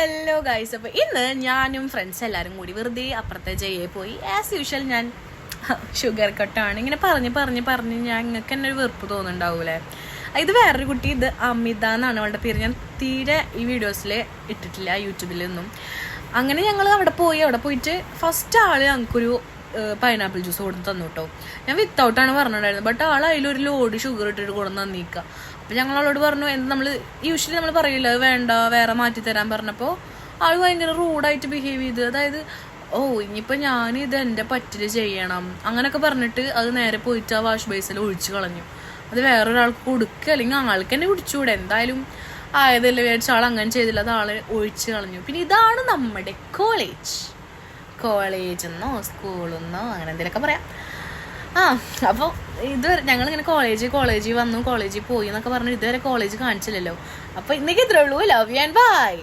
Hello guys, അപ്പോൾ ഇന്ന് ഞാനും ഫ്രണ്ട്സ് എല്ലാവരും കൂടി വെറുതെ അപ്പുറത്തെ ജയെ പോയി. ആസ് യൂഷ്വൽ ഞാൻ ഷുഗർ കട്ടാണ് ഇങ്ങനെ പറഞ്ഞ് ഞാൻ നിങ്ങൾക്ക് തന്നെ ഒരു വെറുപ്പ് തോന്നുന്നുണ്ടാവൂലേ. ഇത് വേറൊരു കുട്ടി, ഇത് അമിത എന്നാണ് അവളുടെ പേര്. ഞാൻ തീരെ ഈ വീഡിയോസിൽ ഇട്ടിട്ടില്ല യൂട്യൂബിലൊന്നും. അങ്ങനെ ഞങ്ങൾ അവിടെ പോയിട്ട് ഫസ്റ്റ് ആള് ഞങ്ങൾക്കൊരു പൈനാപ്പിൾ ജ്യൂസ് കൊടുത്ത് തന്നു കേട്ടോ. ഞാൻ വിത്തൗട്ടാണ് പറഞ്ഞിട്ടുണ്ടായിരുന്നത്, ബട്ട് ആൾ അതിലൊരു ലോഡ് ഷുഗർ ഇട്ടിട്ട് കൊടുന്ന് തന്നിക്കുക. അപ്പം ഞങ്ങൾ അവളോട് പറഞ്ഞു, നമ്മൾ യൂഷ്വലി നമ്മൾ പറയില്ല അത് വേണ്ട വേറെ മാറ്റി തരാൻ പറഞ്ഞപ്പോൾ ആൾ ഭയങ്കര റൂഡായിട്ട് ബിഹേവ് ചെയ്ത്. അതായത് ഇനിയിപ്പോൾ ഞാനിത് എൻ്റെ പറ്റിൽ ചെയ്യണം അങ്ങനെയൊക്കെ പറഞ്ഞിട്ട് അത് നേരെ പോയിട്ട് ആ വാഷ് ബേസിൽ ഒഴിച്ച് കളഞ്ഞു. അത് വേറൊരാൾക്ക് കൊടുക്കുക, അല്ലെങ്കിൽ ആൾക്ക് തന്നെ കുടിച്ചുകൂടെ, എന്തായാലും ആയതല്ലേ വിചാരിച്ച ആൾ അങ്ങനെ ചെയ്തില്ല, അത് ആൾ ഒഴിച്ച് കളഞ്ഞു. പിന്നെ ഇതാണ് നമ്മുടെ കോളേജെന്നോ സ്കൂളെന്നോ അങ്ങനെ എന്തെങ്കിലുമൊക്കെ പറയാം. അപ്പോൾ ഇതുവരെ ഞങ്ങളിങ്ങനെ കോളേജിൽ വന്നു, കോളേജിൽ പോയി എന്നൊക്കെ പറഞ്ഞു. ഇതുവരെ കോളേജ് കാണിച്ചില്ലല്ലോ. അപ്പോൾ ഇന്നേക്ക് ഇത്രേ ഉള്ളൂ. Love you and by.